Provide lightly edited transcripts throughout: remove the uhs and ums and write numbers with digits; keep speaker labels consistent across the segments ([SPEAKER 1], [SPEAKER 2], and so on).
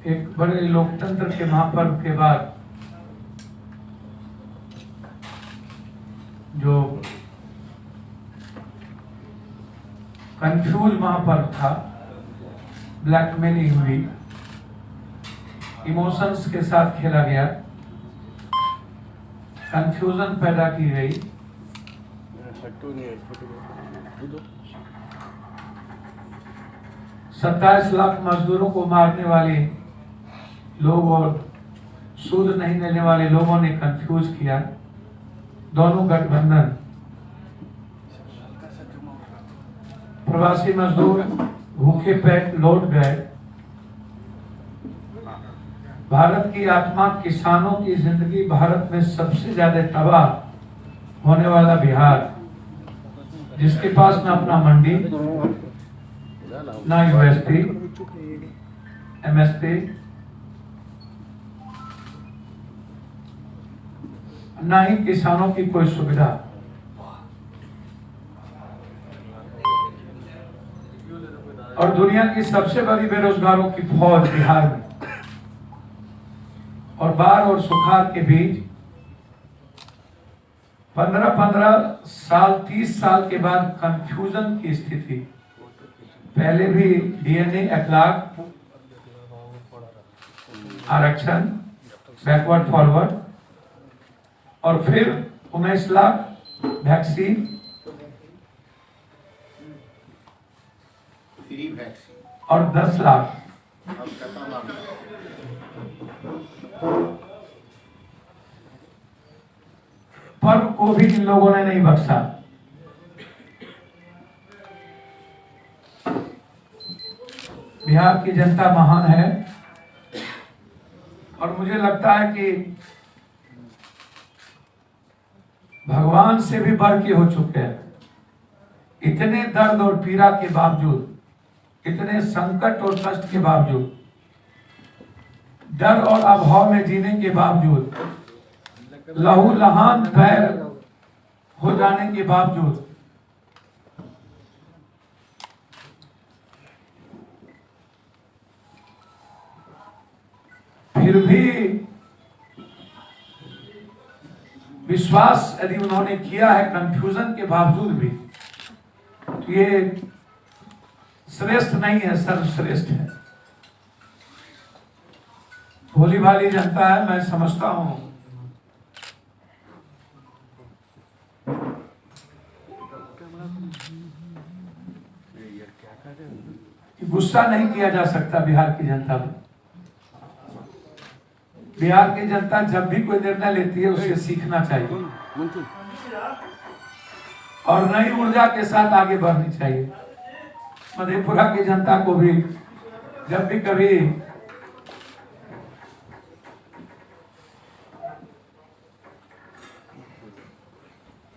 [SPEAKER 1] एक बड़े लोकतंत्र के महापर्व के बाद जो कंफ्यूज महापर्व था, ब्लैकमेलिंग हुई, इमोशंस के साथ खेला गया, कंफ्यूजन पैदा की गई। 27 लाख मजदूरों को मारने वाले लोग और सूद नहीं देने वाले लोगों ने कंफ्यूज किया। दोनों गठबंधन, प्रवासी मजदूर भूखे पेट लौट गए। भारत की आत्मा, किसानों की जिंदगी, भारत में सबसे ज्यादा तबाह होने वाला बिहार, जिसके पास ना अपना मंडी, ना यूएसपी, एमएसपी, ना ही किसानों की कोई सुविधा। और दुनिया की सबसे बड़ी बेरोजगारों की फौज बिहार में, और बाढ़ और सुखाड़ के बीच 15-15 साल 30 साल के बाद कंफ्यूजन की स्थिति। पहले भी डीएनए एटलाग, आरक्षण, बैकवर्ड फॉरवर्ड, और फिर 19 लाख वैक्सीन,
[SPEAKER 2] फ्री वैक्सीन,
[SPEAKER 1] और 10 लाख पर्व को भी इन लोगों ने नहीं बख्शा। बिहार की जनता महान है और मुझे लगता है कि भगवान से भी बढ़ के हो चुके हैं। इतने दर्द और पीड़ा के बावजूद, इतने संकट और कष्ट के बावजूद, डर और अभाव में जीने के बावजूद, लहू लहान पैर हो जाने के बावजूद, फिर भी विश्वास यदि उन्होंने किया है कंफ्यूजन के बावजूद भी, तो ये श्रेष्ठ नहीं है, सर्वश्रेष्ठ है। भोली भाली जनता है, मैं समझता हूं कि गुस्सा नहीं किया जा सकता बिहार की जनता पर। बिहार की जनता जब भी कोई निर्णय लेती है उसे सीखना चाहिए और नई ऊर्जा के साथ आगे बढ़नी चाहिए। मधेपुरा की जनता को भी जब भी कभी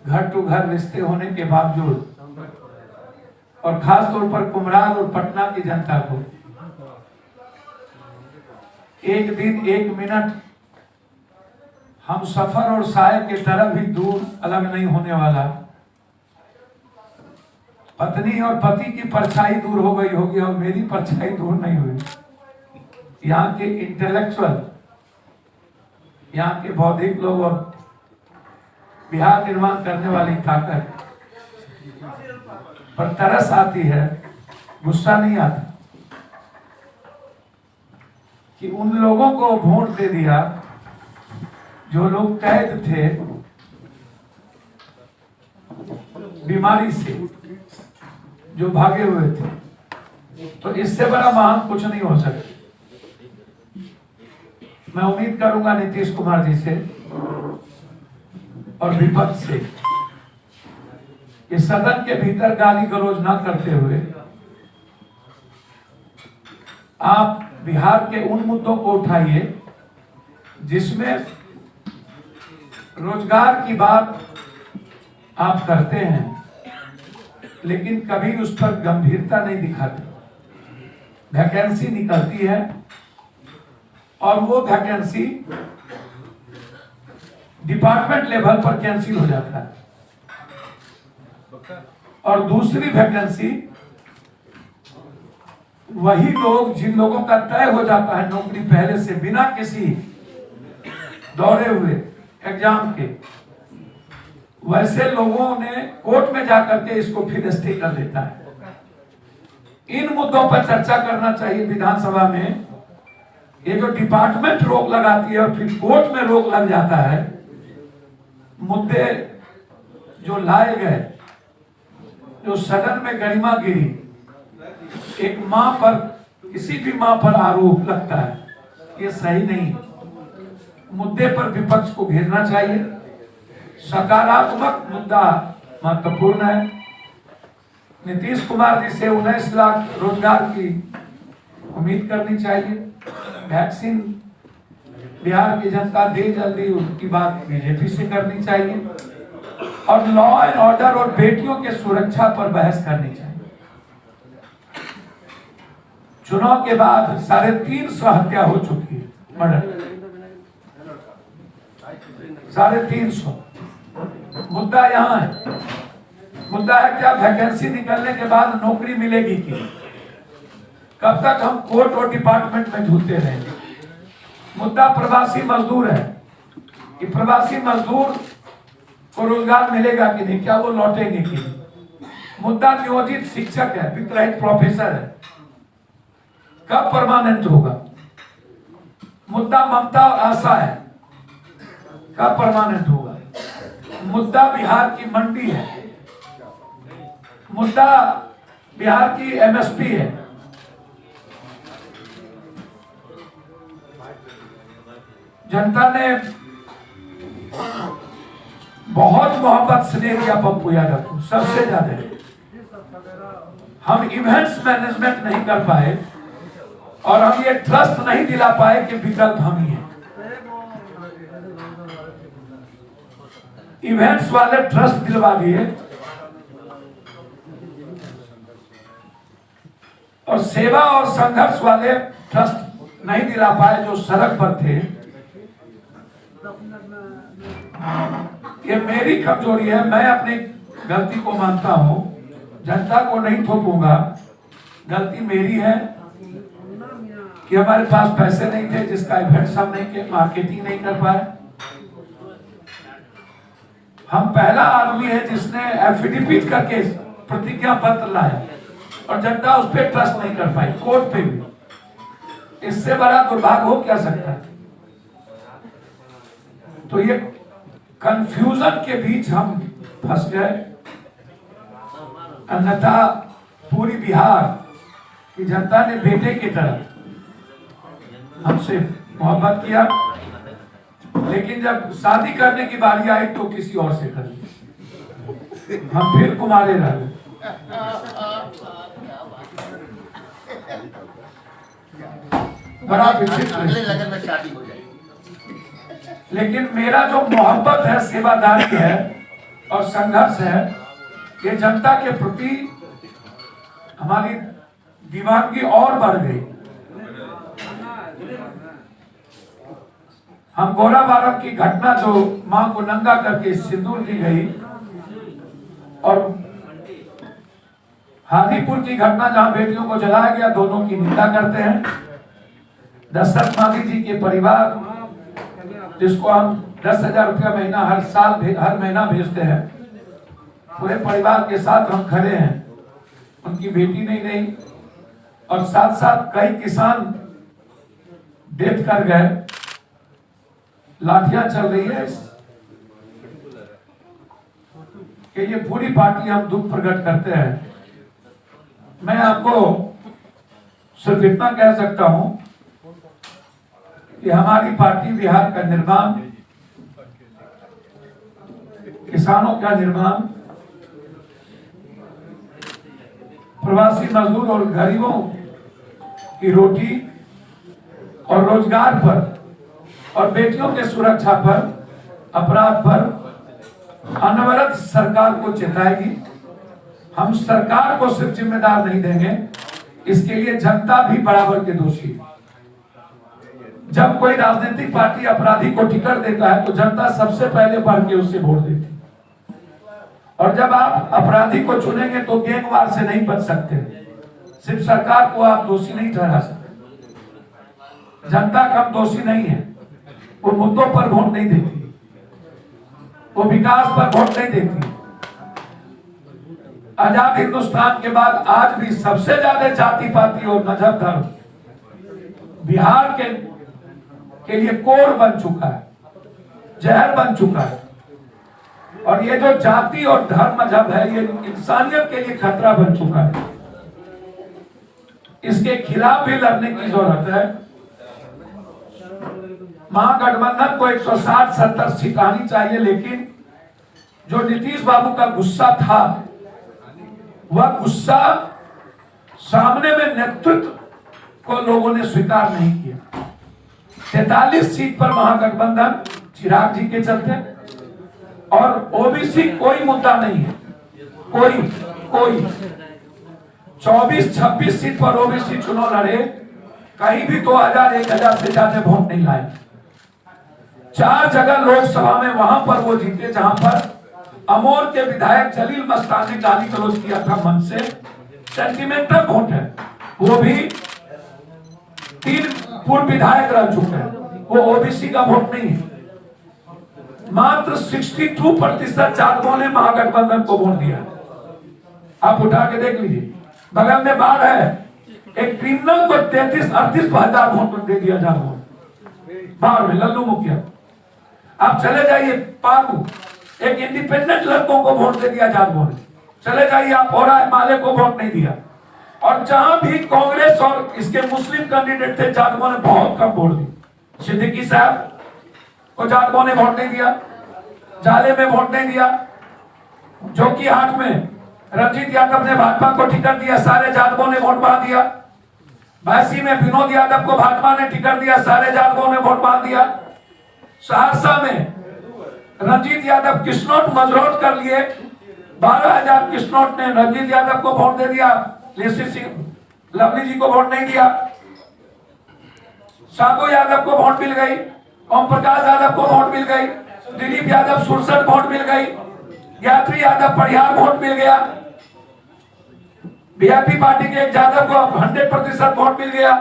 [SPEAKER 1] घर टू घर रिश्ते होने के बावजूद, और खास तौर पर कुमराल और पटना की जनता को, एक दिन एक मिनट हम सफर और साय के तरह भी दूर अलग नहीं होने वाला। पत्नी और पति की परछाई दूर हो गई होगी और मेरी परछाई दूर नहीं हुई। यहाँ के इंटेलेक्चुअल, यहाँ के बौद्धिक लोग और बिहार निर्माण करने वाली ताकत पर तरस आती है, गुस्सा नहीं आता कि उन लोगों को वोट दे दिया जो लोग कैद थे बीमारी से, जो भागे हुए थे। तो इससे बड़ा महान कुछ नहीं हो सकता। मैं उम्मीद करूंगा नीतीश कुमार जी से और विपक्ष से, इस सदन के भीतर गाली गलौज ना करते हुए आप बिहार के उन मुद्दों को उठाइए जिसमें रोजगार की बात आप करते हैं, लेकिन कभी उस पर गंभीरता नहीं दिखाते। वैकेंसी निकलती है और वो वैकेंसी डिपार्टमेंट लेवल पर कैंसिल हो जाता है, और दूसरी वैकेंसी वही लोग जिन लोगों का तय हो जाता है नौकरी पहले से बिना किसी दौड़े हुए एग्जाम के, वैसे लोगों ने कोर्ट में जाकर के इसको फिर स्टे कर देता है। इन मुद्दों पर चर्चा करना चाहिए विधानसभा में। ये जो डिपार्टमेंट रोक लगाती है और फिर कोर्ट में रोक लग जाता है, मुद्दे जो लाए गए, जो सदन में गरिमा गिरी, एक मां पर, किसी भी मां पर आरोप लगता है, ये सही नहीं। मुद्दे पर विपक्ष को घेरना चाहिए। सकारात्मक मुद्दा महत्वपूर्ण है। नीतीश कुमार जी से 19 लाख रोजगार की उम्मीद करनी चाहिए। वैक्सीन बिहार की जनता दे जल्दी, उनकी बात बीजेपी से करनी चाहिए। और लॉ एंड ऑर्डर और बेटियों के सुरक्षा पर बहस करनी चाहिए। चुनाव के बाद 350 हत्या हो चुकी है, मर्डर 350। मुद्दा यहाँ है। मुद्दा है क्या वैकेंसी निकलने के बाद नौकरी मिलेगी कि? कब तक हम कोर्ट और डिपार्टमेंट में झूलते रहेंगे? मुद्दा प्रवासी मजदूर है कि प्रवासी मजदूर को रोजगार मिलेगा कि नहीं, क्या वो लौटेंगे कि नहीं? मुद्दा नियोजित शिक्षक है, वित्तरहित प्रोफेसर है, कब परमानेंट होगा? मुद्दा ममता और आशा है, कब परमानेंट होगा? मुद्दा बिहार की मंडी है, मुद्दा बिहार की एमएसपी है। जनता ने बहुत मोहब्बत स्नेह दिया पप्पू यादव को, सबसे ज्यादा। हम इवेंट्स मैनेजमेंट नहीं कर पाए और हम ये ट्रस्ट नहीं दिला पाए कि विकल्प हम ही हैं। इवेंट्स वाले ट्रस्ट दिलवा दिए और सेवा और संघर्ष वाले ट्रस्ट नहीं दिला पाए जो सड़क पर थे। ये मेरी कमजोरी है, मैं अपनी गलती को मानता हूं, जनता को नहीं थोपूंगा। गलती मेरी है कि हमारे पास पैसे नहीं थे, जिसका इवेंट्स हम नहीं किए, मार्केटिंग नहीं कर पाए। हम पहला आदमी है जिसने एफिडेविट करके प्रतिज्ञा पत्र लाया और जनता उस पर ट्रस्ट नहीं कर पाई, कोर्ट पे भी। इससे बड़ा दुर्भाग्य हो क्या सकता है? तो ये कंफ्यूजन के बीच हम फंस गए। अन्यथा पूरी बिहार की जनता ने बेटे की तरह हमसे मोहब्बत किया, लेकिन जब शादी करने की बारी आई तो किसी और से कर ली। हम फिर कुमारे रह गए। बड़ा विचित्र। लेकिन मेरा जो मोहब्बत है, सेवादारी है और संघर्ष है, ये जनता के प्रति हमारी दीवानगी और बढ़ गई। हम गोराबारम की घटना जो मां को नंगा करके सिंदूर दी गई और हाजीपुर की घटना जहां बेटियों को जलाया गया, दोनों की निंदा करते हैं। दशरथ मांझी जी के परिवार, जिसको हम 10,000 रुपया महीना हर महीना भेजते हैं, पूरे परिवार के साथ हम खड़े हैं। उनकी बेटी नहीं रही और साथ साथ कई किसान डेथ कर गए। लाठियां चल रही है। के लिए पूरी पार्टी हम दुख प्रकट करते हैं। मैं आपको सिर्फ इतना कह सकता हूं कि हमारी पार्टी बिहार का निर्माण, किसानों का निर्माण, प्रवासी मजदूर और गरीबों की रोटी और रोजगार पर और बेटियों के सुरक्षा पर, अपराध पर अनवरत सरकार को चेताएगी। हम सरकार को सिर्फ जिम्मेदार नहीं देंगे, इसके लिए जनता भी बराबर के दोषी है। जब कोई राजनीतिक पार्टी अपराधी को टिकट देता है तो जनता सबसे पहले बढ़ के उससे वोट देती है। और जब आप अपराधी को चुनेंगे तो गैंगवार से नहीं बच सकते, सिर्फ सरकार को आप दोषी नहीं ठहरा सकते। जनता कम दोषी नहीं है, वो मुद्दों पर वोट नहीं देती, वो विकास पर वोट नहीं देती। आजाद हिंदुस्तान के बाद आज भी सबसे ज्यादा जाति पाति और मजहब धर्म बिहार के लिए कोर बन चुका है, जहर बन चुका है। और ये जो जाति और धर्म मजहब है, ये इंसानियत के लिए खतरा बन चुका है। इसके खिलाफ भी लड़ने की जरूरत है। महागठबंधन को 160-70 सीट आनी चाहिए, लेकिन जो नीतीश बाबू का गुस्सा था, वह गुस्सा सामने में नेतृत्व को लोगों ने स्वीकार नहीं किया। 43 सीट पर महागठबंधन चिराग जी के चलते, और ओबीसी कोई मुद्दा नहीं है, कोई 24-26 सीट पर ओबीसी चुनाव लड़े, कहीं भी 2000-1000 से ज्यादा वोट नहीं लाए। 4 जगह लोकसभा में वहां पर वो जीते जहां पर अमोर के विधायक जलील मस्तान ने गाली गलौज किया था मन से। सेंटिमेंटल वोट है, वो भी 3 पूर्व विधायक रह चुके हैं, वो ओबीसी का वोट नहीं है। मात्र 62% जातकों ने महागठबंधन को वोट दिया। आप उठा के देख लीजिए, बगल में बाढ़ है, एक क्रिमिनल को 33-38 हजार वोट दे दिया जातकों बाढ़ में, लल्लू मुखिया। आप चले जाइए पारू, एक इंडिपेंडेंट लड़कों को वोट दे दिया जातकों ने। चले जाइए आप और माले को वोट नहीं दिया। और जहां भी कांग्रेस और इसके मुस्लिम कैंडिडेट थे, जातकों ने बहुत कम वोट दी। सिद्दीकी साहब को जातकों ने वोट नहीं दिया, जाले में वोट नहीं दिया, जोकी हाट में रंजीत यादव ने भाजपा को टिकट दिया, सारे जातकों ने वोट मार दिया। बैसी में विनोद यादव को भाजपा ने टिकट दिया, सारे जातकों ने वोट मार दिया। सहरसा में रंजीत यादव किस्नौट मजरोट कर लिए, 12,000 किस्नौट ने रंजीत यादव को वोट दे दिया, लवली जी को वोट नहीं दिया। साबू यादव को वोट मिल गई, ओम प्रकाश यादव को वोट मिल गई, दिलीप यादव 67 वोट मिल गई, यात्री यादव परिहार वोट मिल गया, बीजेपी पार्टी के एक यादव को 100% वोट मिल गया,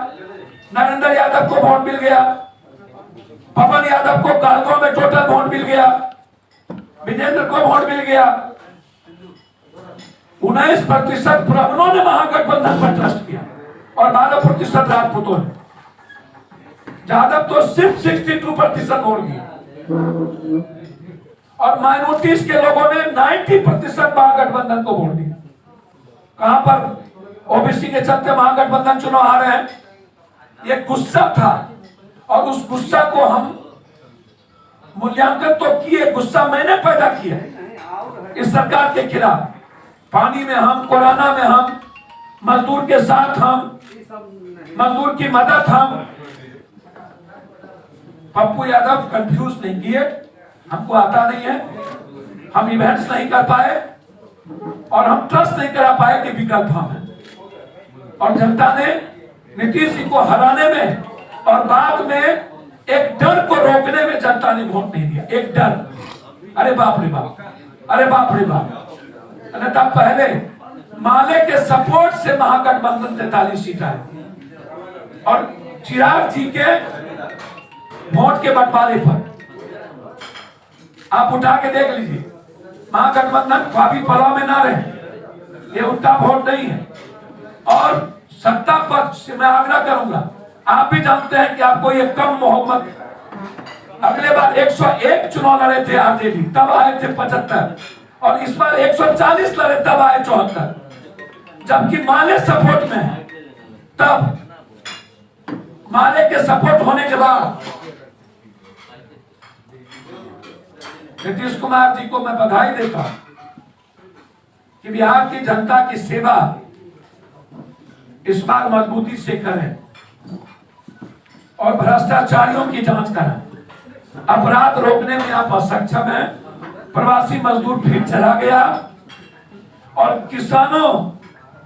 [SPEAKER 1] नरेंद्र यादव को वोट मिल गया, पवन यादव को कालगो में टोटल वोट मिल गया, विजेंद्र को वोट मिल गया। 19% ब्राह्मणों ने महागठबंधन पर ट्रस्ट किया और 12% राजपूतों ने। यादव तो सिर्फ 62% वोट दिया, और माइनॉरिटीज के लोगों ने 90% महागठबंधन को वोट दिया। कहां पर ओबीसी के चलते महागठबंधन चुनाव आ रहे हैं, ये गुस्सा था, और उस गुस्सा को हम मूल्यांकन तो किए, गुस्सा मैंने पैदा किया इस सरकार के खिलाफ। पानी में हम, कोरोना में हम, मजदूर के साथ हम, मजदूर की मदद हम। पप्पू यादव कंफ्यूज नहीं किए, हमको आता नहीं है, हम इवेंट्स नहीं कर पाए, और हम ट्रस्ट नहीं करा पाए कि विकल्प हम हैं। और जनता ने नीतीश जी को हराने में और बाद में एक डर को रोकने में जनता ने वोट नहीं दिया। एक डर, अरे बाप रे बाप, अरे बाप रे बाप। तब पहले माले के सपोर्ट से महागठबंधन 43 सीट आए, और चिराग जी के वोट के बंटवारे पर आप उठा के देख लीजिए, महागठबंधन ख्वाबी पलाव में ना रहे, ये उल्टा वोट नहीं है। और सत्ता पक्ष से मैं आग्रह करूंगा, आप भी जानते हैं कि आपको ये कम मोहब्बत, अगले बार 101 चुनाव लड़े थे आरजेडी, तब आए थे 75, और इस बार 140 लड़े तब आए 74, जबकि माले सपोर्ट में है। तब माले के सपोर्ट होने के बाद नीतीश कुमार जी को मैं बधाई देता हूं कि बिहार की जनता की सेवा इस बार मजबूती से करें और भ्रष्टाचारियों की जांच करें। अपराध रोकने में आप असक्षम हैं, प्रवासी मजदूर फिर चला गया, और किसानों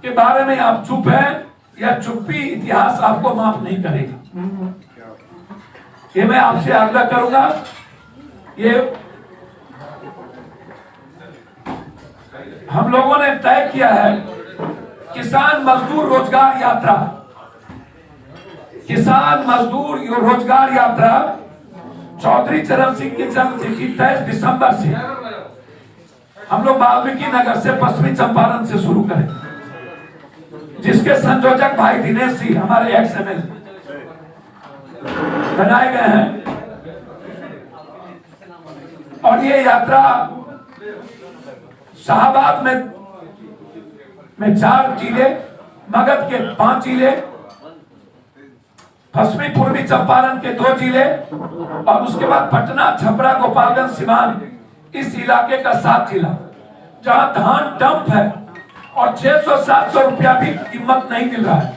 [SPEAKER 1] के बारे में आप चुप हैं, या चुप्पी इतिहास आपको माफ नहीं करेगा। ये मैं आपसे आग्रह करूंगा। ये हम लोगों ने तय किया है किसान मजदूर रोजगार यात्रा, किसान मजदूर रोजगार यात्रा चौधरी चरण सिंह की जन्मतिथि 23 दिसंबर से हम लोग वाल्मीकि नगर से पश्चिमी चंपारण से शुरू करें, जिसके संयोजक भाई दिनेश जी हमारे एक्स एमएलए बनाए गए हैं। और ये यात्रा शाहबाद में 4 जिले, मगध के 5 जिले, पश्चिमी पूर्वी चंपारण के 2 जिले और उसके बाद पटना, छपरा, गोपालगंज, सिवान, इस इलाके का 7 जिला, जहां धान डंप है और 600-700 रुपया भी कीमत नहीं मिल रहा है।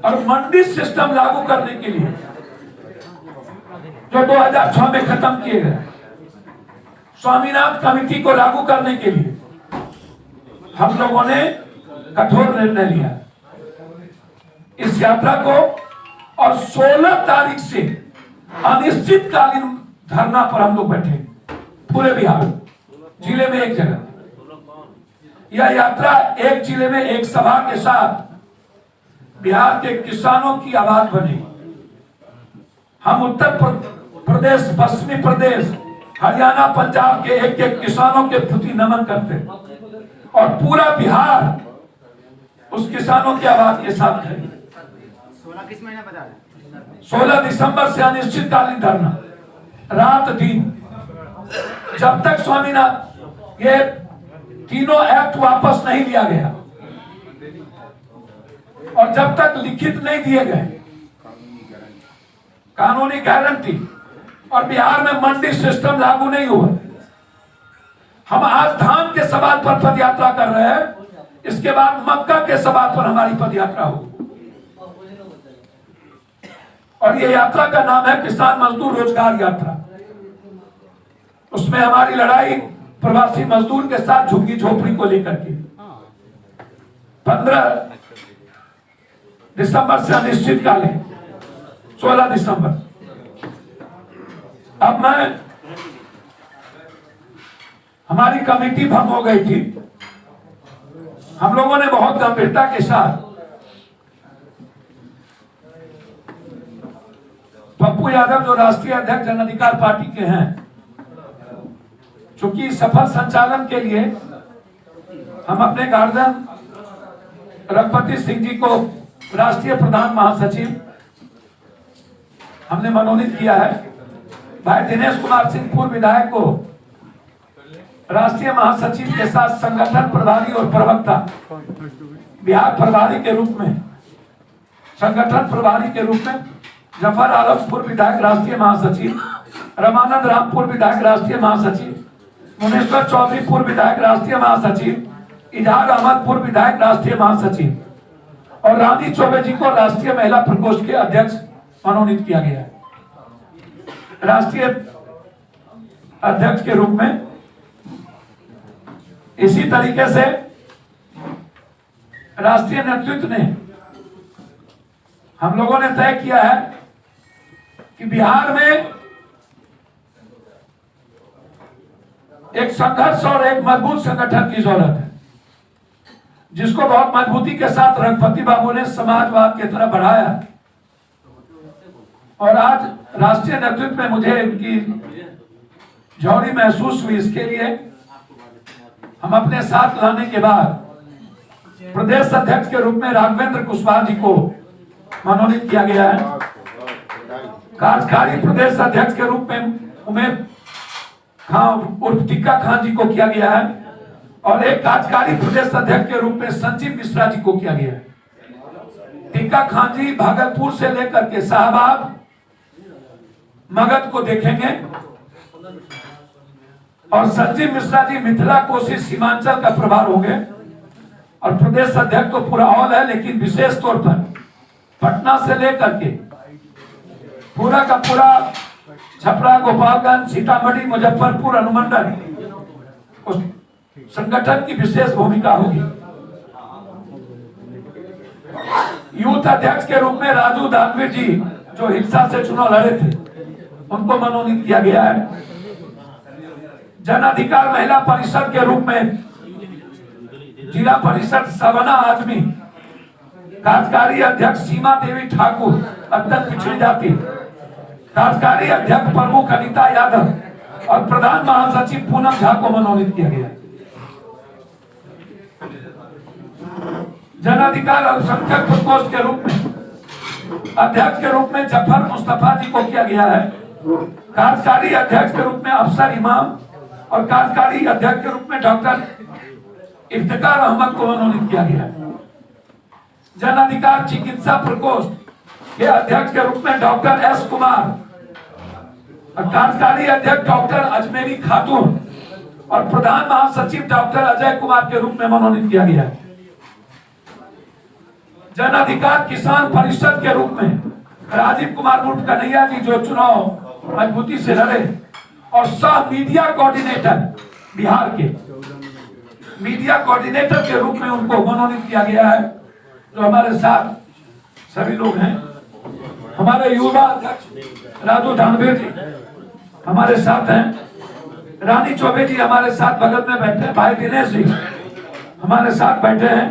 [SPEAKER 1] और मंडी सिस्टम लागू करने के लिए जो 2006 में खत्म किए गए, स्वामीनाथन कमेटी को लागू करने के लिए हम लोगों ने कठोर निर्णय लिया। इस यात्रा को और 16 तारीख से अनिश्चितकालीन धरना पर हम लोग बैठे पूरे बिहार, जिले में एक जगह। यह यात्रा एक जिले में एक सभा के साथ बिहार के किसानों की आवाज बनी। हम उत्तर प्रदेश, पश्चिमी प्रदेश, हरियाणा, पंजाब के एक किसानों के प्रति नमन करते और पूरा बिहार उस किसानों की आवाज के साथ खड़ी।
[SPEAKER 2] 16 किस महीने बता रहे?
[SPEAKER 1] 16 दिसंबर से अनिश्चितकालीन धरना, रात दिन, जब तक स्वामीनाथन ये तीनों एक्ट वापस नहीं लिया गया और जब तक लिखित नहीं दिए गए कानूनी गारंटी और बिहार में मंडी सिस्टम लागू नहीं हुआ। हम आज धान के सवाल पर पदयात्रा कर रहे हैं, इसके बाद मक्का के सवाल पर हमारी पदयात्रा होगी। और ये यात्रा का नाम है किसान मजदूर रोजगार यात्रा। उसमें हमारी लड़ाई प्रवासी मजदूर के साथ झुग्गी झोपड़ी को लेकर के 15 दिसंबर से अनिश्चितकालीन 16 दिसंबर। अब हमारी कमेटी भंग हो गई थी। हम लोगों ने बहुत गंभीरता के साथ पप्पू यादव जो राष्ट्रीय अध्यक्ष जन अधिकार पार्टी के हैं, चूंकि सफल संचालन के लिए हम अपने गार्जियन रघुपति सिंह जी को राष्ट्रीय प्रधान महासचिव हमने मनोनीत किया है। भाई दिनेश कुमार सिंह पूर्व विधायक को राष्ट्रीय महासचिव के साथ संगठन प्रभारी और प्रवक्ता बिहार प्रभारी के रूप में, संगठन प्रभारी के रूप में जफर आलम पूर्व विधायक राष्ट्रीय महासचिव, रमानंद राम पूर्व विधायक राष्ट्रीय महासचिव, मुनेश्वर चौधरी पूर्व विधायक राष्ट्रीय महासचिव, इजहार अहमद पूर्व विधायक राष्ट्रीय महासचिव और रानी चौबे जी को राष्ट्रीय महिला प्रकोष्ठ के अध्यक्ष मनोनीत किया गया है। राष्ट्रीय अध्यक्ष के रूप में इसी तरीके से राष्ट्रीय नेतृत्व ने हम लोगों ने तय किया है कि बिहार में एक संघर्ष और एक मजबूत संगठन की जरूरत है, जिसको बहुत मजबूती के साथ रघुपति बाबू ने समाजवाद की तरफ बढ़ाया। और आज राष्ट्रीय नेतृत्व में मुझे इनकी जौहरी महसूस हुई। इसके लिए हम अपने साथ लाने के बाद प्रदेश अध्यक्ष के रूप में राघवेंद्र कुशवाहा जी को मनोनीत किया गया है। कार्यकारी प्रदेश अध्यक्ष के रूप में उमेर खां उर्फ टिक्का खान जी को किया गया है और एक कार्यकारी प्रदेश अध्यक्ष के रूप में संजीव मिश्रा जी को किया गया है। टिक्का खान जी भागलपुर से लेकर के शाहबाद, मगध को देखेंगे और संजीव मिश्रा जी मिथिला, कोसी, सीमांचल का प्रभार होंगे। और प्रदेश अध्यक्ष तो पूरा ऑल है, लेकिन विशेष तौर पर पटना से लेकर के पूरा का पूरा छपरा, गोपालगंज, सीतामढ़ी, मुजफ्फरपुर अनुमंडल, उस संगठन की विशेष भूमिका होगी। यूथ अध्यक्ष के रूप में राजू दानवीर जी जो हिंसा से चुनाव लड़े थे, उनको मनोनीत किया गया है। जन अधिकार महिला परिषद के रूप में जिला परिषद सवना आदमी, कार्यकारी अध्यक्ष सीमा देवी ठाकुर अत्यंत पिछड़ी जाति, कार्यकारी अध्यक्ष प्रमुख अनिता यादव और प्रधान महासचिव पूनम झा को मनोनीत किया गया। जन अधिकार अल्पसंख्यक प्रकोष्ठ के रूप में अध्यक्ष के रूप में जफर मुस्तफा जी को किया गया है। कार्यकारी अध्यक्ष के रूप में अफसर इमाम और कार्यकारी अध्यक्ष के रूप में डॉक्टर इफ्तिकार अहमद को मनोनीत किया गया है। जन अधिकार चिकित्सा प्रकोष्ठ के अध्यक्ष के रूप में डॉक्टर एस कुमार और कार्यकारी अध्यक्ष डॉक्टर अजमेरी खातून और प्रधान महासचिव डॉक्टर अजय कुमार के रूप में मनोनीत किया गया है। जन अधिकार किसान परिषद के रूप में राजीव कुमार मुर्मू कन्हैया जी जो चुनाव मजबूती से लड़े और सह मीडिया कोऑर्डिनेटर बिहार के मीडिया कोऑर्डिनेटर के रूप में उनको मनोनीत किया गया है। जो हमारे साथ सभी लोग हैं, हमारे युवा अध्यक्ष राजू दानवे जी हमारे साथ हैं, रानी चौबे जी हमारे साथ बगल में बैठे हैं, भाई दिनेश जी हमारे साथ बैठे हैं।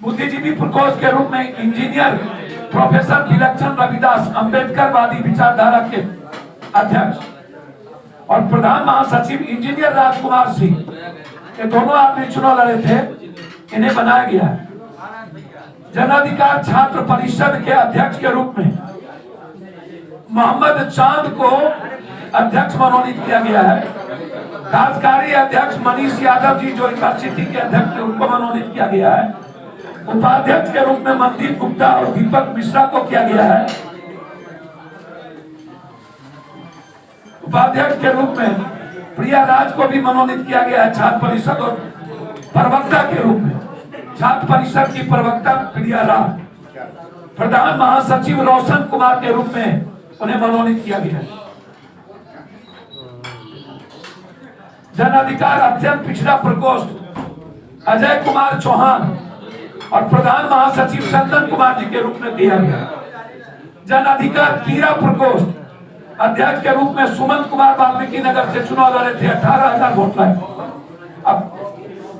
[SPEAKER 1] बुद्धिजीवी प्रकोष्ठ के रूप में इंजीनियर प्रोफेसर विलक्षण रविदास अंबेडकर वादी विचारधारा के अध्यक्ष और प्रधान महासचिव इंजीनियर राजकुमार सिंह, ये दोनों आदमी चुनाव लड़े थे, इन्हें बनाया गया है। जन अधिकार छात्र परिषद के अध्यक्ष के रूप में मोहम्मद चांद को अध्यक्ष मनोनीत किया गया है। कार्यकारी अध्यक्ष मनीष यादव जी जो यूनिवर्सिटी के अध्यक्ष के रूप में मनोनीत किया गया है। उपाध्यक्ष के रूप में मनदीप गुप्ता और दीपक मिश्रा को किया गया है। उपाध्यक्ष के रूप में प्रिया राज को भी मनोनीत किया गया है छात्र परिषद और प्रवक्ता के रूप में छात्र परिषद की प्रवक्ता प्रिया राज। प्रधान महासचिव रोशन कुमार के रूप में उन्हें मनोनीत किया गया है। जन अधिकार अत्यंत पिछड़ा प्रकोष्ठ अजय कुमार चौहान और प्रधान महासचिव चंदन कुमार जी के रूप में दिया गया। जन अधिकार कीरा प्रकोष्ठ अध्यक्ष के रूप में सुमंत कुमार वाल्मीकि नगर से चुनाव लड़े थे, 18,000 वोट लाए। अब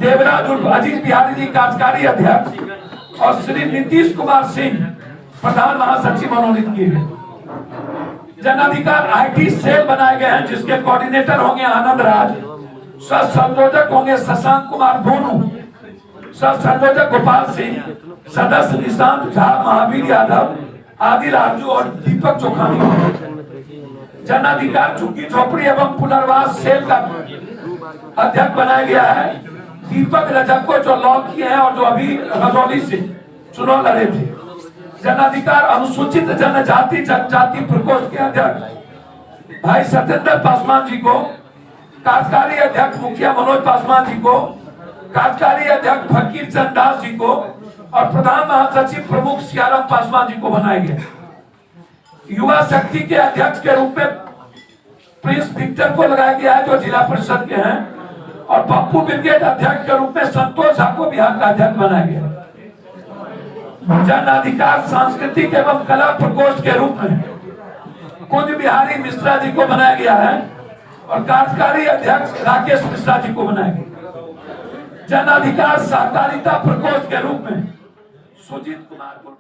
[SPEAKER 1] देवराज उर्फ अजीत बिहारी जी कार्यकारी अध्यक्ष और श्री नीतीश कुमार सिंह प्रधान महासचिव मनोनीत किए गए। जन अधिकार IT सेल बनाए गए हैं जिसके कोऑर्डिनेटर होंगे आनंद राज, सह संयोजक होंगे शशांक कुमार बोनू, सह संयोजक गोपाल सिंह, सदस्य निशांत झा, महावीर यादव, आदिल आरजू और दीपक चौखानी। जन अधिकार झुग्गी झोपड़ी एवं पुनर्वास सेल का अध्यक्ष बनाया गया है दीपक रजक को जो लॉ किए हैं और जो अभी रजौली से चुनाव लड़े थे। जन अधिकार अनुसूचित जनजाति जनजाति प्रकोष्ठ के अध्यक्ष भाई सत्येंद्र पासवान जी को, कार्यकारी अध्यक्ष मुखिया मनोज पासवान जी को, कार्यकारी अध्यक्ष फकीर चंद दास जी को और प्रधान महासचिव प्रमुख सियाराम पासवान जी को बनाया गया। युवा शक्ति के अध्यक्ष के रूप में प्रिंस विक्टर को लगाया गया है जो जिला परिषद के हैं और पप्पू ब्रिगेड अध्यक्ष के रूप में संतोष झा को बिहार का अध्यक्ष बनाया गया। जन अधिकार सांस्कृतिक एवं कला प्रकोष्ठ के रूप में कुंज बिहारी मिश्रा जी को बनाया गया है और कार्यकारी अध्यक्ष राकेश मिश्रा जी को बनाया गया। जन अधिकार सहकारिता प्रकोष्ठ के रूप में सुजीत कुमार को